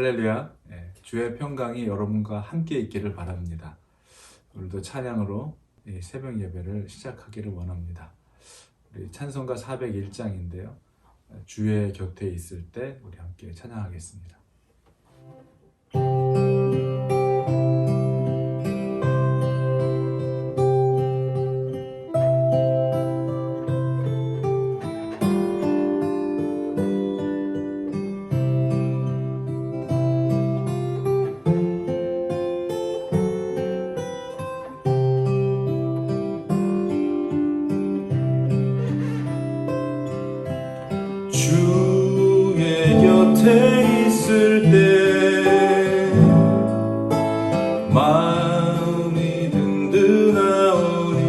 할렐루야. 주의 평강이 여러분과 함께 있기를 바랍니다. 오늘도 찬양으로 새벽 예배를 시작하기를 원합니다. 우리 찬송가 401장인데요. 주의 곁에 있을 때 우리 함께 찬양하겠습니다. 주의 곁에 있을 때 마음이 든든하오니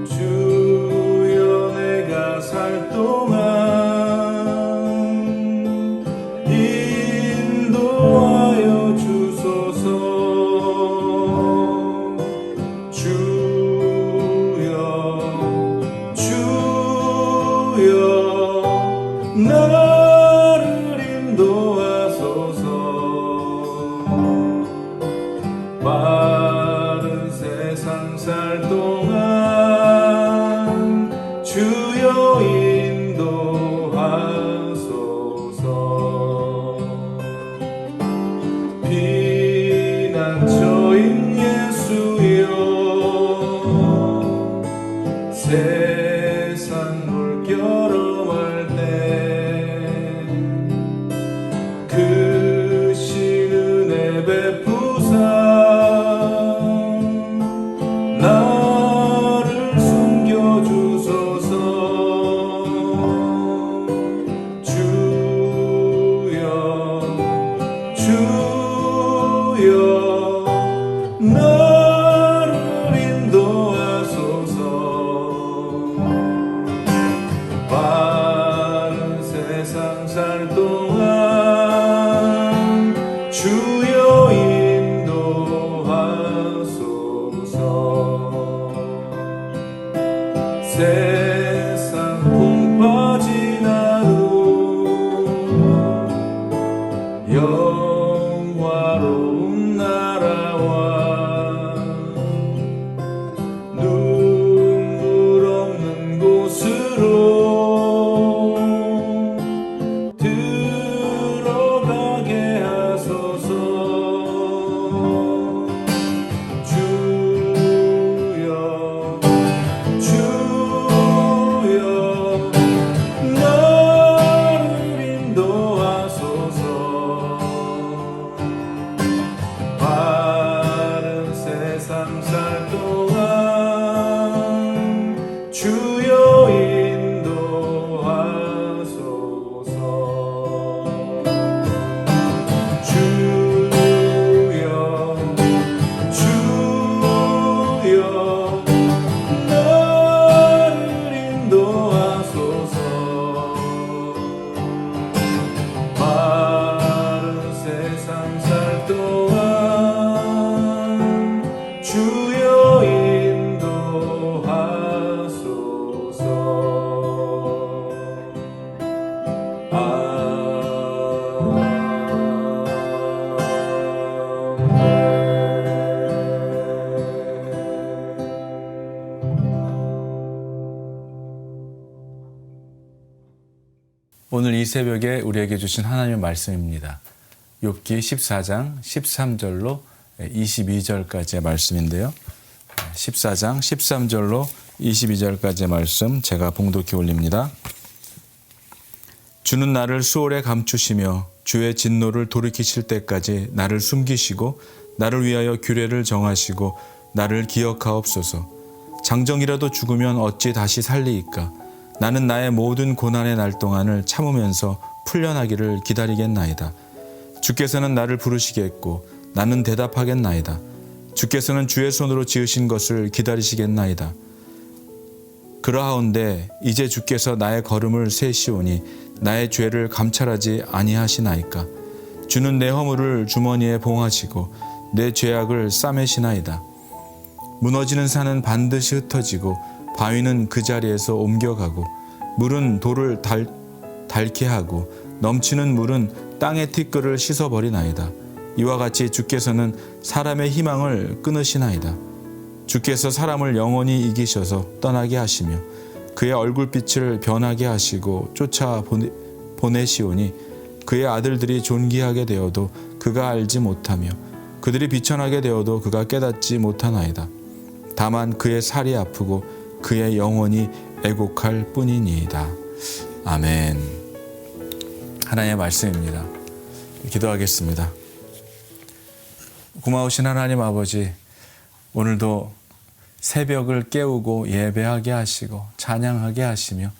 주여 내가 살 동안 인도하여 주소서. 나를 인도하소서. 빠른 세상 살 동안 주여 인도하소서. 피난처인 예수여 세상 물결어 그 신은혜 베푸사 나를 숨겨주소서. 주여 나를 인도하소서. 빠른 세상 살 동안 주여 인도하소서. 세상 풍 빠진 하루 영화로운 나라와 눈물 없는 곳으로 들어가게 하소서. 주여 나를 인도하소서. 빠른 세상 살 동안 주여 인도하소서. 주여 나를 인도하소서. 빠른 세상 살 동안 주여 인도하소서. 오늘 이 새벽에 우리에게 주신 하나님의 말씀입니다. 욥기 14장 13절로 22절까지의 말씀인데요. 14장 13절로 22절까지의 말씀 제가 봉독해 올립니다. 주는 나를 수월에 감추시며 주의 진노를 돌이키실 때까지 나를 숨기시고 나를 위하여 규례를 정하시고 나를 기억하옵소서. 장정이라도 죽으면 어찌 다시 살리이까. 나는 나의 모든 고난의 날 동안을 참으면서 풀려나기를 기다리겠나이다. 주께서는 나를 부르시겠고 나는 대답하겠나이다. 주께서는 주의 손으로 지으신 것을 기다리시겠나이다. 그러하온데 이제 주께서 나의 걸음을 세시오니 나의 죄를 감찰하지 아니하시나이까. 주는 내 허물을 주머니에 봉하시고 내 죄악을 싸매시나이다. 무너지는 산은 반드시 흩어지고 바위는 그 자리에서 옮겨가고 물은 돌을 닳게 하고 넘치는 물은 땅의 티끌을 씻어버리나이다. 이와 같이 주께서는 사람의 희망을 끊으시나이다. 주께서 사람을 영원히 이기셔서 떠나게 하시며 그의 얼굴빛을 변하게 하시고 보내시오니 그의 아들들이 존귀하게 되어도 그가 알지 못하며 그들이 비천하게 되어도 그가 깨닫지 못하나이다. 다만 그의 살이 아프고 그의 영혼이 애곡할 뿐이니이다. 아멘. 하나님의 말씀입니다. 기도하겠습니다. 고마우신 하나님 아버지, 오늘도 새벽을 깨우고 예배하게 하시고 찬양하게 하시며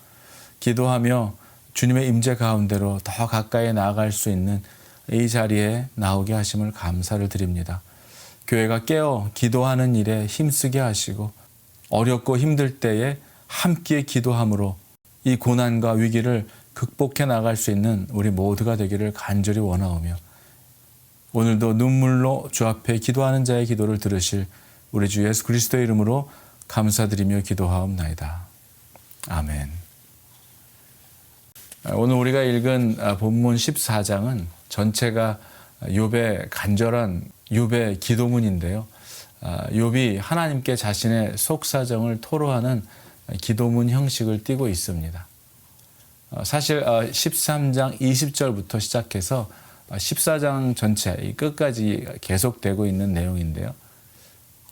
기도하며 주님의 임재 가운데로 더 가까이 나아갈 수 있는 이 자리에 나오게 하심을 감사를 드립니다. 교회가 깨어 기도하는 일에 힘쓰게 하시고 어렵고 힘들 때에 함께 기도함으로 이 고난과 위기를 극복해 나갈 수 있는 우리 모두가 되기를 간절히 원하오며 오늘도 눈물로 주 앞에 기도하는 자의 기도를 들으실 우리 주 예수 그리스도의 이름으로 감사드리며 기도하옵나이다. 아멘. 오늘 우리가 읽은 본문 14장은 전체가 욥의 간절한 욥의 기도문인데요. 욥이 하나님께 자신의 속사정을 토로하는 기도문 형식을 띠고 있습니다. 사실 13장 20절부터 시작해서 14장 전체 이 끝까지 계속되고 있는 내용인데요.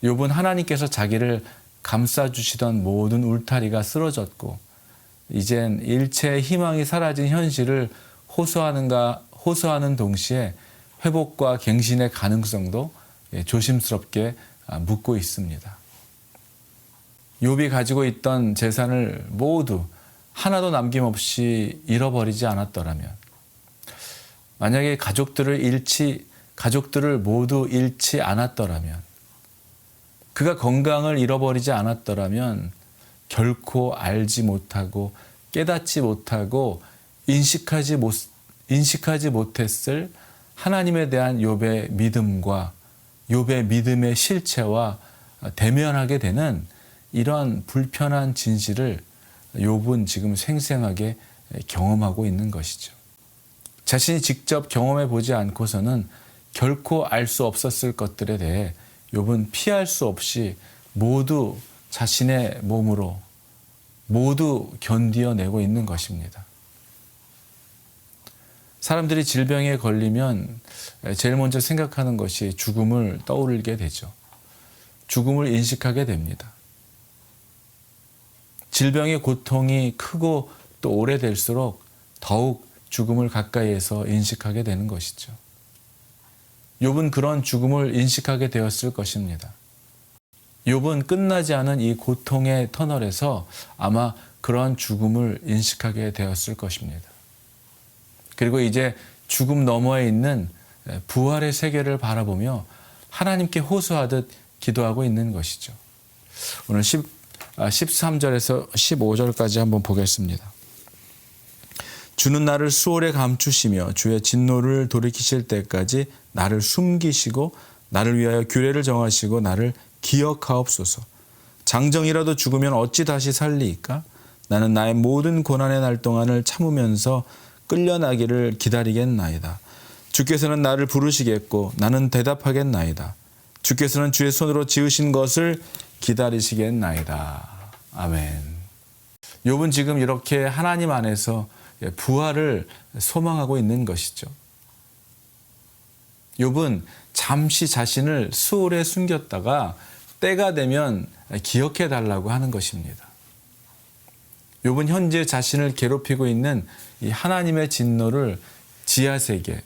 욥은 하나님께서 자기를 감싸주시던 모든 울타리가 쓰러졌고 이젠 일체의 희망이 사라진 현실을 호소하는 동시에 회복과 갱신의 가능성도 조심스럽게 묻고 있습니다. 욥이 가지고 있던 재산을 모두 하나도 남김없이 잃어버리지 않았더라면, 만약에 가족들을 모두 잃지 않았더라면, 그가 건강을 잃어버리지 않았더라면 결코 알지 못하고 깨닫지 못하고 인식하지 못했을 하나님에 대한 욥의 믿음과 욥의 믿음의 실체와 대면하게 되는 이러한 불편한 진실을 욥은 지금 생생하게 경험하고 있는 것이죠. 자신이 직접 경험해 보지 않고서는 결코 알 수 없었을 것들에 대해 욥은 피할 수 없이 모두 자신의 몸으로 모두 견디어내고 있는 것입니다. 사람들이 질병에 걸리면 제일 먼저 생각하는 것이 죽음을 떠올리게 되죠. 죽음을 인식하게 됩니다. 질병의 고통이 크고 또 오래될수록 더욱 죽음을 가까이에서 인식하게 되는 것이죠. 욥은 그런 죽음을 인식하게 되었을 것입니다. 욥은 끝나지 않은 이 고통의 터널에서 아마 그런 죽음을 인식하게 되었을 것입니다. 그리고 이제 죽음 너머에 있는 부활의 세계를 바라보며 하나님께 호소하듯 기도하고 있는 것이죠. 오늘 13절에서 15절까지 한번 보겠습니다. 주는 나를 수월에 감추시며 주의 진노를 돌이키실 때까지 나를 숨기시고 나를 위하여 규례를 정하시고 나를 기억하옵소서. 장정이라도 죽으면 어찌 다시 살리이까? 나는 나의 모든 고난의 날 동안을 참으면서 끌려나기를 기다리겠나이다. 주께서는 나를 부르시겠고 나는 대답하겠나이다. 주께서는 주의 손으로 지으신 것을 기다리시겠나이다. 아멘. 욥은 지금 이렇게 하나님 안에서 부활을 소망하고 있는 것이죠. 욥은 잠시 자신을 수월에 숨겼다가 때가 되면 기억해 달라고 하는 것입니다. 욥은 현재 자신을 괴롭히고 있는 이 하나님의 진노를 지하세계,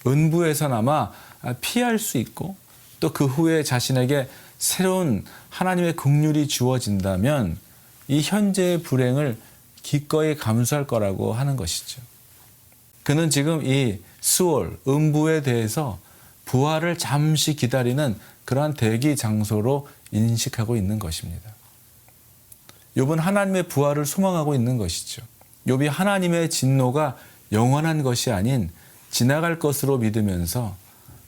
은부에서나마 피할 수 있고 또 그 후에 자신에게 새로운 하나님의 긍휼이 주어진다면 이 현재의 불행을 기꺼이 감수할 거라고 하는 것이죠. 그는 지금 이 수월, 음부에 대해서 부활을 잠시 기다리는 그러한 대기 장소로 인식하고 있는 것입니다. 욥은 하나님의 부활을 소망하고 있는 것이죠. 욥이 하나님의 진노가 영원한 것이 아닌 지나갈 것으로 믿으면서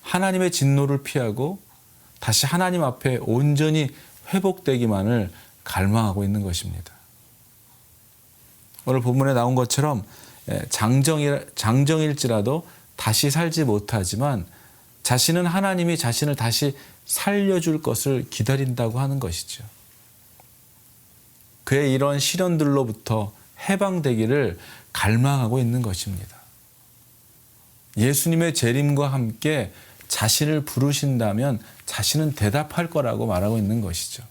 하나님의 진노를 피하고 다시 하나님 앞에 온전히 회복되기만을 갈망하고 있는 것입니다. 오늘 본문에 나온 것처럼 장정일지라도 다시 살지 못하지만 자신은 하나님이 자신을 다시 살려줄 것을 기다린다고 하는 것이죠. 그의 이런 시련들로부터 해방되기를 갈망하고 있는 것입니다. 예수님의 재림과 함께 자신을 부르신다면 자신은 대답할 거라고 말하고 있는 것이죠.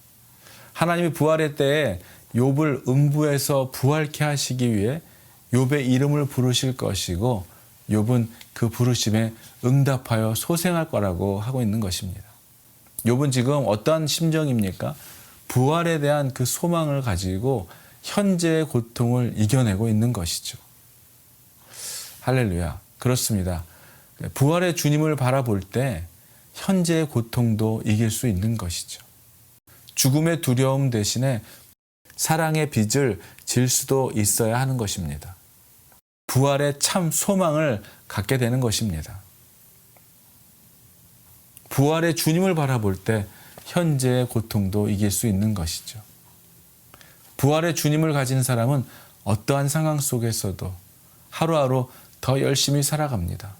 하나님이 부활의 때에 욥을 음부에서 부활케 하시기 위해 욥의 이름을 부르실 것이고 욥은 그 부르심에 응답하여 소생할 거라고 하고 있는 것입니다. 욥은 지금 어떠한 심정입니까? 부활에 대한 그 소망을 가지고 현재의 고통을 이겨내고 있는 것이죠. 할렐루야. 그렇습니다. 부활의 주님을 바라볼 때 현재의 고통도 이길 수 있는 것이죠. 죽음의 두려움 대신에 사랑의 빚을 질 수도 있어야 하는 것입니다. 부활의 참 소망을 갖게 되는 것입니다. 부활의 주님을 바라볼 때 현재의 고통도 이길 수 있는 것이죠. 부활의 주님을 가진 사람은 어떠한 상황 속에서도 하루하루 더 열심히 살아갑니다.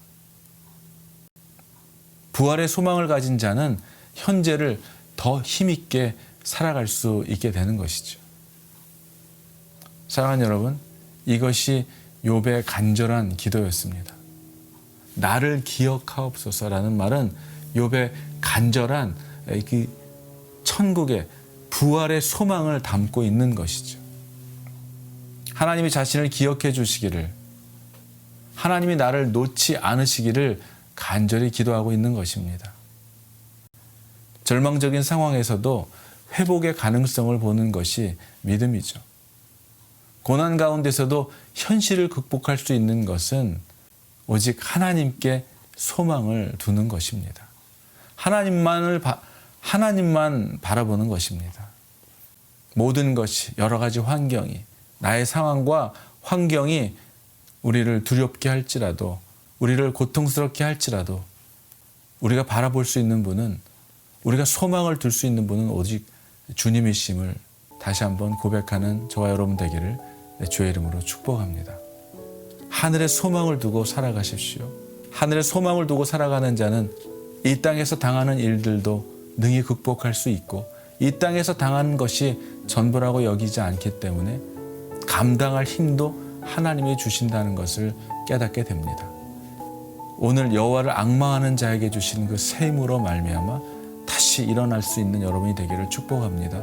부활의 소망을 가진 자는 현재를 더 힘있게 살아갈 수 있게 되는 것이죠. 사랑하는 여러분, 이것이 욥의 간절한 기도였습니다. 나를 기억하옵소서라는 말은 욥의 간절한 그 천국의 부활의 소망을 담고 있는 것이죠. 하나님이 자신을 기억해 주시기를, 하나님이 나를 놓지 않으시기를 간절히 기도하고 있는 것입니다. 절망적인 상황에서도 회복의 가능성을 보는 것이 믿음이죠. 고난 가운데서도 현실을 극복할 수 있는 것은 오직 하나님께 소망을 두는 것입니다. 하나님만 바라보는 것입니다. 모든 것이, 여러 가지 환경이, 나의 상황과 환경이 우리를 두렵게 할지라도, 우리를 고통스럽게 할지라도 우리가 바라볼 수 있는 분은, 우리가 소망을 둘 수 있는 분은 오직 주님이심을 다시 한번 고백하는 저와 여러분 되기를 주의 이름으로 축복합니다. 하늘에 소망을 두고 살아가십시오. 하늘에 소망을 두고 살아가는 자는 이 땅에서 당하는 일들도 능히 극복할 수 있고, 이 땅에서 당하는 것이 전부라고 여기지 않기 때문에 감당할 힘도 하나님이 주신다는 것을 깨닫게 됩니다. 오늘 여호와를 앙망하는 자에게 주신 그 새 힘으로 말미암아 다시 일어날 수 있는 여러분이 되기를 축복합니다.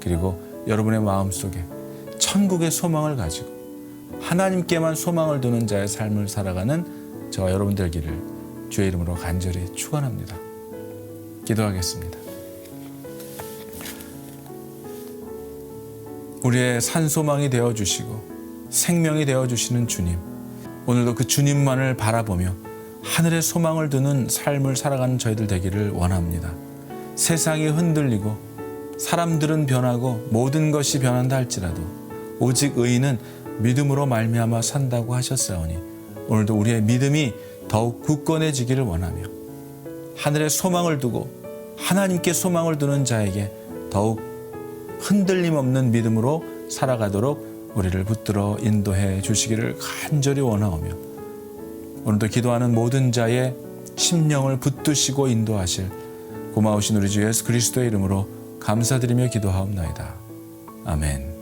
그리고 여러분의 마음속에 천국의 소망을 가지고 하나님께만 소망을 두는 자의 삶을 살아가는 저와 여러분 되기를 주의 이름으로 간절히 축원합니다. 기도하겠습니다. 우리의 산소망이 되어주시고 생명이 되어주시는 주님, 오늘도 그 주님만을 바라보며 하늘의 소망을 두는 삶을 살아가는 저희들 되기를 원합니다. 세상이 흔들리고 사람들은 변하고 모든 것이 변한다 할지라도 오직 의인은 믿음으로 말미암아 산다고 하셨사오니 오늘도 우리의 믿음이 더욱 굳건해지기를 원하며 하늘의 소망을 두고 하나님께 소망을 두는 자에게 더욱 흔들림 없는 믿음으로 살아가도록 우리를 붙들어 인도해 주시기를 간절히 원하오며 오늘도 기도하는 모든 자의 심령을 붙드시고 인도하실 고마우신 우리 주 예수 그리스도의 이름으로 감사드리며 기도하옵나이다. 아멘.